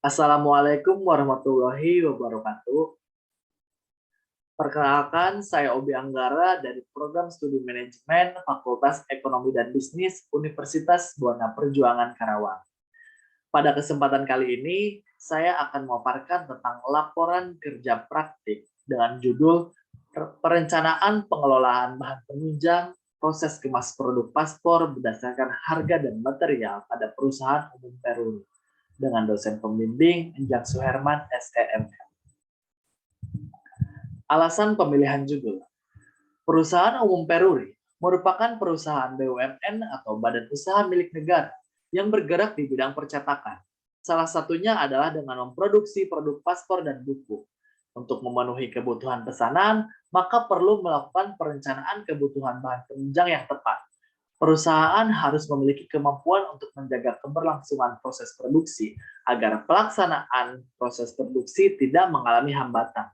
Assalamualaikum warahmatullahi wabarakatuh. Perkenalkan, saya Obi Anggara dari Program Studi Manajemen Fakultas Ekonomi dan Bisnis Universitas Buana Perjuangan Karawang. Pada kesempatan kali ini, saya akan memaparkan tentang laporan kerja praktik dengan judul Perencanaan Pengelolaan Bahan Penunjang Proses Kemas Produk Paspor berdasarkan harga dan material pada perusahaan umum Peruri dengan dosen pembimbing Enjang Suherman SEM. Alasan pemilihan judul. Perusahaan Umum Peruri merupakan perusahaan BUMN atau badan usaha milik negara yang bergerak di bidang percetakan. Salah satunya adalah dengan memproduksi produk paspor dan buku. Untuk memenuhi kebutuhan pesanan, maka perlu melakukan perencanaan kebutuhan bahan penunjang yang tepat. Perusahaan harus memiliki kemampuan untuk menjaga keberlangsungan proses produksi agar pelaksanaan proses produksi tidak mengalami hambatan.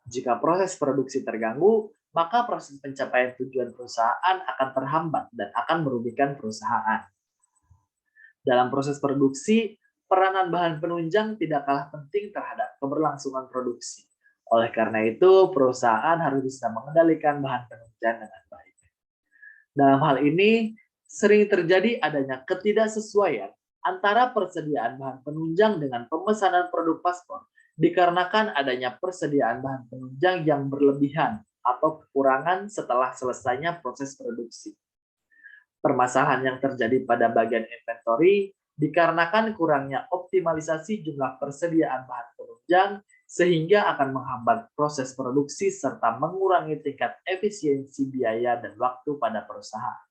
Jika proses produksi terganggu, maka proses pencapaian tujuan perusahaan akan terhambat dan akan merugikan perusahaan. Dalam proses produksi, peranan bahan penunjang tidak kalah penting terhadap keberlangsungan produksi. Oleh karena itu, perusahaan harus bisa mengendalikan bahan penunjang dengan baik. Dalam hal ini, sering terjadi adanya ketidaksesuaian antara persediaan bahan penunjang dengan pemesanan produk paspor dikarenakan adanya persediaan bahan penunjang yang berlebihan atau kekurangan setelah selesainya proses produksi. Permasalahan yang terjadi pada bagian inventory dikarenakan kurangnya optimalisasi jumlah persediaan bahan penunjang sehingga akan menghambat proses produksi serta mengurangi tingkat efisiensi biaya dan waktu pada perusahaan.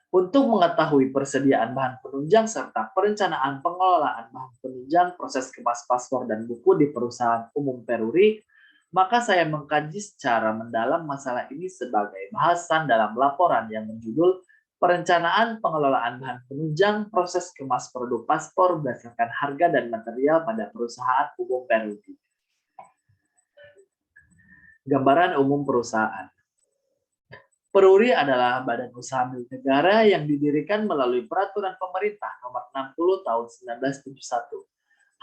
Untuk mengetahui persediaan bahan penunjang serta perencanaan pengelolaan bahan penunjang proses kemas paspor dan buku di perusahaan umum Peruri, maka saya mengkaji secara mendalam masalah ini sebagai bahasan dalam laporan yang berjudul Perencanaan Pengelolaan Bahan Penunjang Proses Kemas Produk Paspor berdasarkan harga dan material pada perusahaan umum Peruri. Gambaran umum perusahaan. Peruri adalah badan usaha milik negara yang didirikan melalui Peraturan Pemerintah Nomor 60 Tahun 1971.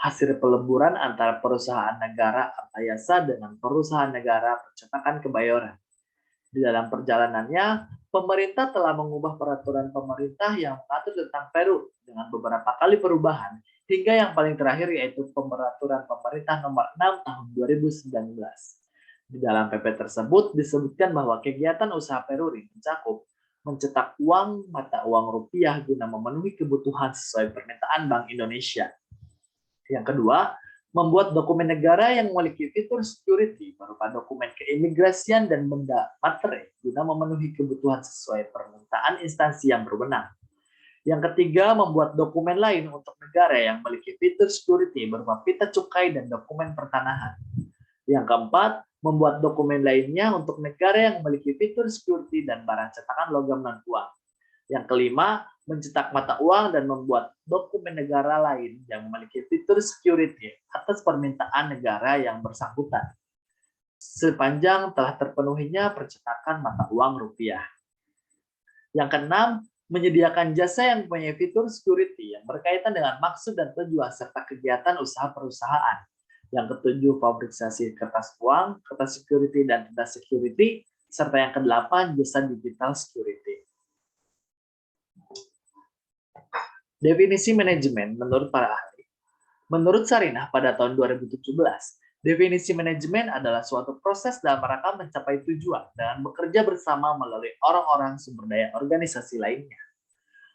Hasil peleburan antara perusahaan negara Artayasa dengan perusahaan negara Percetakan Kebayoran. Di dalam perjalanannya, pemerintah telah mengubah peraturan pemerintah yang mengatur tentang Peruri dengan beberapa kali perubahan, hingga yang paling terakhir yaitu Peraturan Pemerintah Nomor 6 Tahun 2019. Di dalam PP tersebut disebutkan bahwa kegiatan usaha Peruri mencakup mencetak uang mata uang rupiah guna memenuhi kebutuhan sesuai permintaan Bank Indonesia. Yang kedua, membuat dokumen negara yang memiliki fitur security berupa dokumen keimigrasian dan benda materai guna memenuhi kebutuhan sesuai permintaan instansi yang berwenang. Yang ketiga, membuat dokumen lain untuk negara yang memiliki fitur security berupa pita cukai dan dokumen pertanahan. Yang keempat, membuat dokumen lainnya untuk negara yang memiliki fitur security dan barang cetakan logam non-uang. Yang kelima, mencetak mata uang dan membuat dokumen negara lain yang memiliki fitur security atas permintaan negara yang bersangkutan, sepanjang telah terpenuhinya percetakan mata uang rupiah. Yang keenam, menyediakan jasa yang mempunyai fitur security yang berkaitan dengan maksud dan tujuan serta kegiatan usaha perusahaan. Yang ketujuh, fabrikasi kertas uang, kertas security dan tinta security, serta yang kedelapan, jasa digital security. Definisi manajemen menurut para ahli. Menurut Sarinah pada tahun 2017, definisi manajemen adalah suatu proses dalam rangka mencapai tujuan dengan bekerja bersama melalui orang-orang sumber daya organisasi lainnya.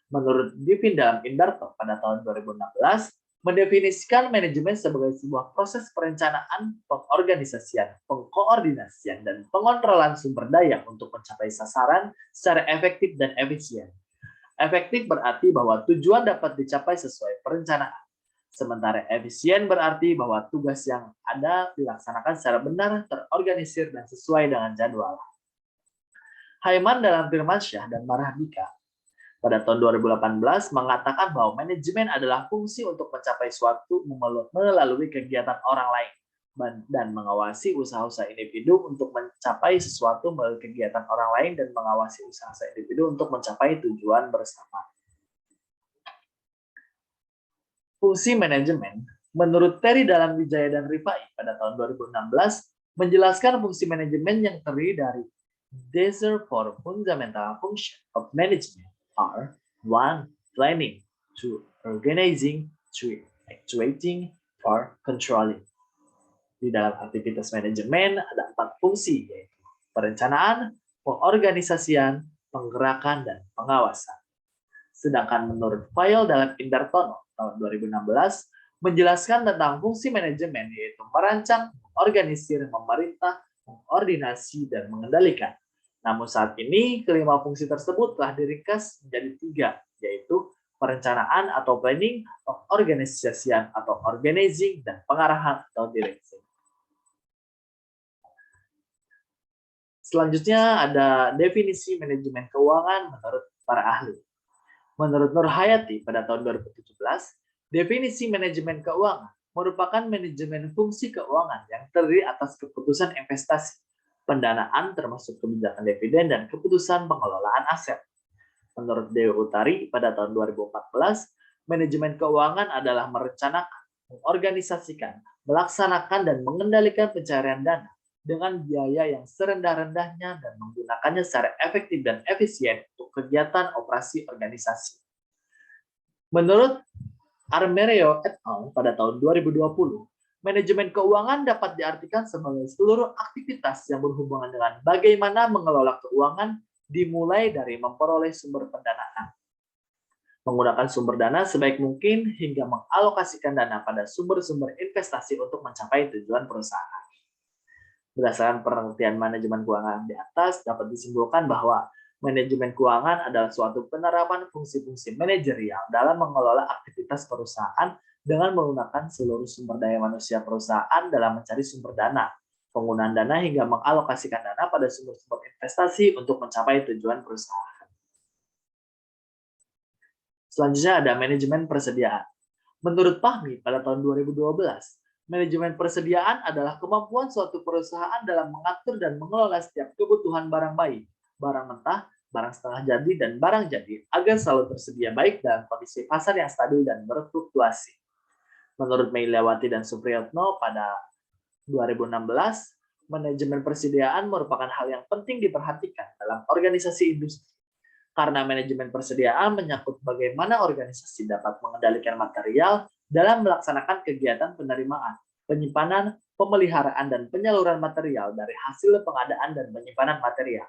Menurut Divin dalam Indarto pada tahun 2016, mendefinisikan manajemen sebagai sebuah proses perencanaan, pengorganisasian, pengkoordinasian, dan pengontrolan sumber daya untuk mencapai sasaran secara efektif dan efisien. Efektif berarti bahwa tujuan dapat dicapai sesuai perencanaan. Sementara efisien berarti bahwa tugas yang ada dilaksanakan secara benar, terorganisir, dan sesuai dengan jadwal. Haiman dalam Firmansyah dan Marahbika pada tahun 2018 mengatakan bahwa manajemen adalah fungsi untuk mencapai suatu melalui kegiatan orang lain dan mengawasi usaha-usaha individu untuk mencapai sesuatu melalui kegiatan orang lain dan mengawasi usaha-usaha individu untuk mencapai tujuan bersama. Fungsi manajemen, menurut Terry dalam Wijaya dan Rifai pada tahun 2016, menjelaskan fungsi manajemen yang terdiri dari These four fundamental functions of management are 1. Planning, 2. Organizing, 3. Actuating, 4. Controlling. Di dalam aktivitas manajemen ada 4 fungsi, yaitu perencanaan, pengorganisasian, penggerakan, dan pengawasan. Sedangkan menurut file dalam Indartono tahun 2016 menjelaskan tentang fungsi manajemen, yaitu merancang, mengorganisir, memerintah, mengordinasi, dan mengendalikan. Namun saat ini kelima fungsi tersebut telah diringkas menjadi 3, yaitu perencanaan atau planning, pengorganisasian atau organizing, dan pengarahan atau directing. Selanjutnya ada definisi manajemen keuangan menurut para ahli. Menurut Nur Hayati pada tahun 2017, definisi manajemen keuangan merupakan manajemen fungsi keuangan yang terdiri atas keputusan investasi, pendanaan termasuk kebijakan dividen, dan keputusan pengelolaan aset. Menurut Dewi Utari pada tahun 2014, manajemen keuangan adalah merencanakan, mengorganisasikan, melaksanakan, dan mengendalikan pencarian dana dengan biaya yang serendah-rendahnya dan menggunakannya secara efektif dan efisien untuk kegiatan operasi organisasi. Menurut Armerio et al. Pada tahun 2020, manajemen keuangan dapat diartikan sebagai seluruh aktivitas yang berhubungan dengan bagaimana mengelola keuangan, dimulai dari memperoleh sumber pendanaan, menggunakan sumber dana sebaik mungkin, hingga mengalokasikan dana pada sumber-sumber investasi untuk mencapai tujuan perusahaan. Berdasarkan pengertian manajemen keuangan di atas, dapat disimpulkan bahwa manajemen keuangan adalah suatu penerapan fungsi-fungsi manajerial dalam mengelola aktivitas perusahaan dengan menggunakan seluruh sumber daya manusia perusahaan dalam mencari sumber dana, penggunaan dana, hingga mengalokasikan dana pada sumber-sumber investasi untuk mencapai tujuan perusahaan. Selanjutnya ada manajemen persediaan. Menurut Fahmi pada tahun 2012, manajemen persediaan adalah kemampuan suatu perusahaan dalam mengatur dan mengelola setiap kebutuhan barang baik, barang mentah, barang setengah jadi, dan barang jadi agar selalu tersedia baik dalam kondisi pasar yang stabil dan berfluktuasi. Menurut Meilawati dan Supriyatno pada 2016, manajemen persediaan merupakan hal yang penting diperhatikan dalam organisasi industri. Karena manajemen persediaan menyangkut bagaimana organisasi dapat mengendalikan material dalam melaksanakan kegiatan penerimaan, penyimpanan, pemeliharaan, dan penyaluran material dari hasil pengadaan dan penyimpanan material.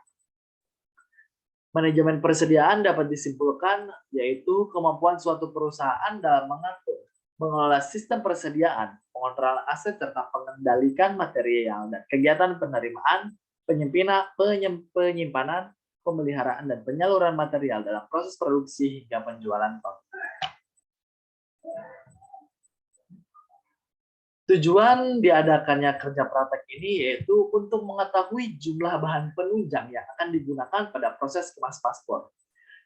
Manajemen persediaan dapat disimpulkan yaitu kemampuan suatu perusahaan dalam mengatur, mengelola sistem persediaan, pengontrolan aset, serta mengendalikan material dan kegiatan penerimaan, penyimpanan, pemeliharaan, dan penyaluran material dalam proses produksi hingga penjualan produk. Tujuan diadakannya kerja praktek ini yaitu untuk mengetahui jumlah bahan penunjang yang akan digunakan pada proses kemas paspor.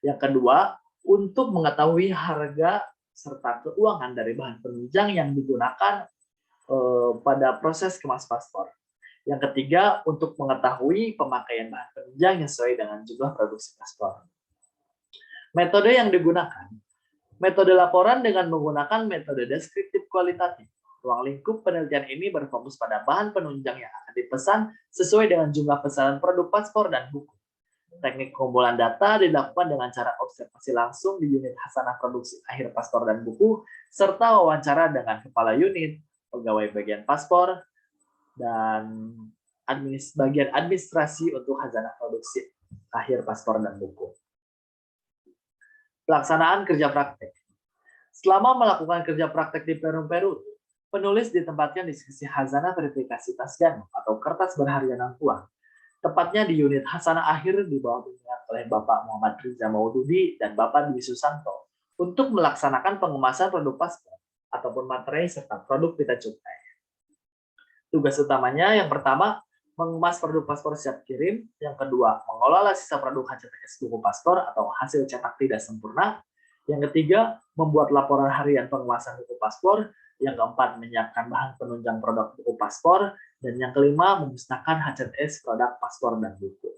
Yang kedua, untuk mengetahui harga serta keuangan dari bahan penunjang yang digunakan pada proses kemas paspor. Yang ketiga, untuk mengetahui pemakaian bahan penunjang yang sesuai dengan jumlah produksi paspor. Metode yang digunakan, metode laporan dengan menggunakan metode deskriptif kualitatif. Ruang lingkup penelitian ini berfokus pada bahan penunjang yang akan dipesan sesuai dengan jumlah pesanan produk paspor dan buku. Teknik kumpulan data dilakukan dengan cara observasi langsung di unit hasanah produksi akhir paspor dan buku, serta wawancara dengan kepala unit, pegawai bagian paspor, dan bagian administrasi untuk hasanah produksi akhir paspor dan buku. Pelaksanaan kerja praktek. Selama melakukan kerja praktek di Peru, penulis ditempatkan di sisi hasanah verifikasi tasgan atau kertas berharian uang, tepatnya di unit hasanah akhir di bawah bimbingan oleh Bapak Muhammad Riza Maududi dan Bapak Dwi Susanto untuk melaksanakan pengemasan produk paspor ataupun materai serta produk pita cukai. Tugas utamanya yang pertama, mengemas produk paspor siap kirim. Yang kedua, mengelola sisa produk HCTS buku paspor atau hasil cetak tidak sempurna. Yang ketiga, membuat laporan harian pengemasan buku paspor. Yang keempat, menyiapkan bahan penunjang produk buku paspor. Dan yang kelima, memusnahkan HCTS produk paspor dan buku.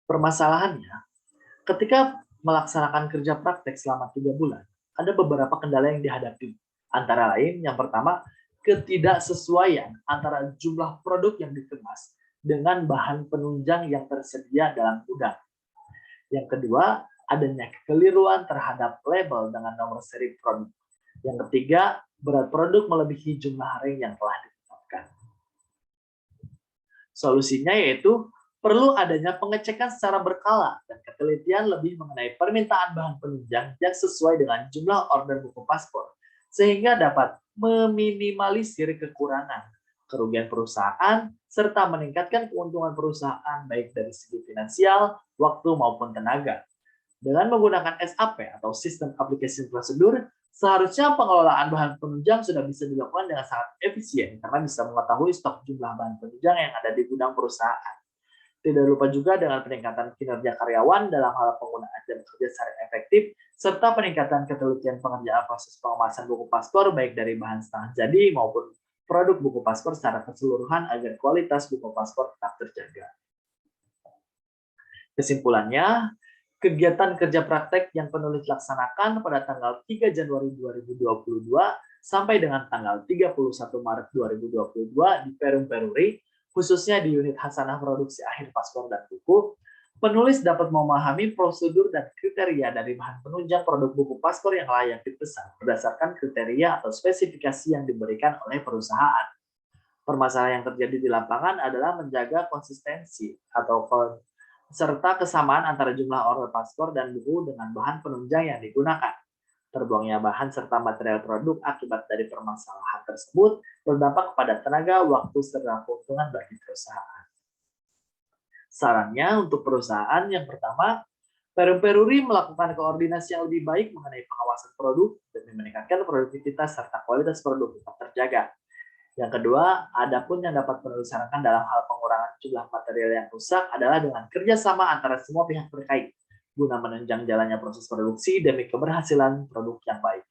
Permasalahannya, ketika melaksanakan kerja praktek selama 3 bulan, ada beberapa kendala yang dihadapi. Antara lain, yang pertama, ketidaksesuaian antara jumlah produk yang dikemas dengan bahan penunjang yang tersedia dalam gudang. Yang kedua, adanya kekeliruan terhadap label dengan nomor seri produk. Yang ketiga, berat produk melebihi jumlah ring yang telah ditetapkan. Solusinya yaitu perlu adanya pengecekan secara berkala dan ketelitian lebih mengenai permintaan bahan penunjang yang sesuai dengan jumlah order buku paspor, sehingga dapat meminimalisir kekurangan, kerugian perusahaan, serta meningkatkan keuntungan perusahaan baik dari segi finansial, waktu maupun tenaga. Dengan menggunakan SAP atau System Application Procedure, seharusnya pengelolaan bahan penunjang sudah bisa dilakukan dengan sangat efisien karena bisa mengetahui stok jumlah bahan penunjang yang ada di gudang perusahaan. Tidak lupa juga dengan peningkatan kinerja karyawan dalam hal penggunaan jam kerja secara efektif, serta peningkatan ketelitian pengerjaan proses pengemasan buku paspor baik dari bahan setengah jadi maupun produk buku paspor secara keseluruhan agar kualitas buku paspor tetap terjaga. Kesimpulannya, kegiatan kerja praktek yang penulis laksanakan pada tanggal 3 Januari 2022 sampai dengan tanggal 31 Maret 2022 di Perum Peruri, khususnya di unit Hasanah Produksi Akhir Paspor dan Buku, penulis dapat memahami prosedur dan kriteria dari bahan penunjang produk buku paspor yang layak dipesan berdasarkan kriteria atau spesifikasi yang diberikan oleh perusahaan. Permasalahan yang terjadi di lapangan adalah menjaga konsistensi atau serta kesamaan antara jumlah order paspor dan buku dengan bahan penunjang yang digunakan. Terbuangnya bahan serta material produk akibat dari permasalahan tersebut berdampak kepada tenaga, waktu, serta keuntungan bagi perusahaan. Sarannya untuk perusahaan yang pertama, Perum Peruri melakukan koordinasi yang lebih baik mengenai pengawasan produk demi meningkatkan produktivitas serta kualitas produk tetap terjaga. Yang kedua, adapun yang dapat penulis sarankan dalam hal pengurangan jumlah material yang rusak adalah dengan kerjasama antara semua pihak terkait, guna menunjang jalannya proses produksi demi keberhasilan produk yang baik.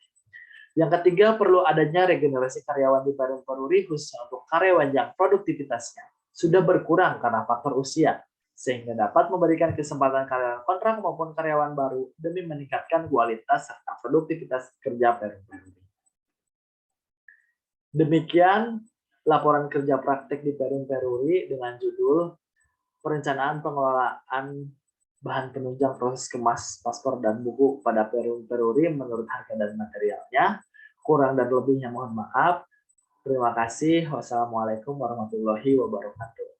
Yang ketiga, perlu adanya regenerasi karyawan di Perum Peruri khususnya untuk karyawan yang produktivitasnya sudah berkurang karena faktor usia, sehingga dapat memberikan kesempatan karyawan kontrak maupun karyawan baru demi meningkatkan kualitas serta produktivitas kerja Perum Peruri. Demikian laporan kerja praktek di Perum Peruri dengan judul Perencanaan Pengelolaan Bahan Penunjang Proses Kemas Paspor dan Buku pada Perum Peruri menurut harga dan materialnya. Kurang dan lebihnya mohon maaf. Terima kasih. Wassalamualaikum warahmatullahi wabarakatuh.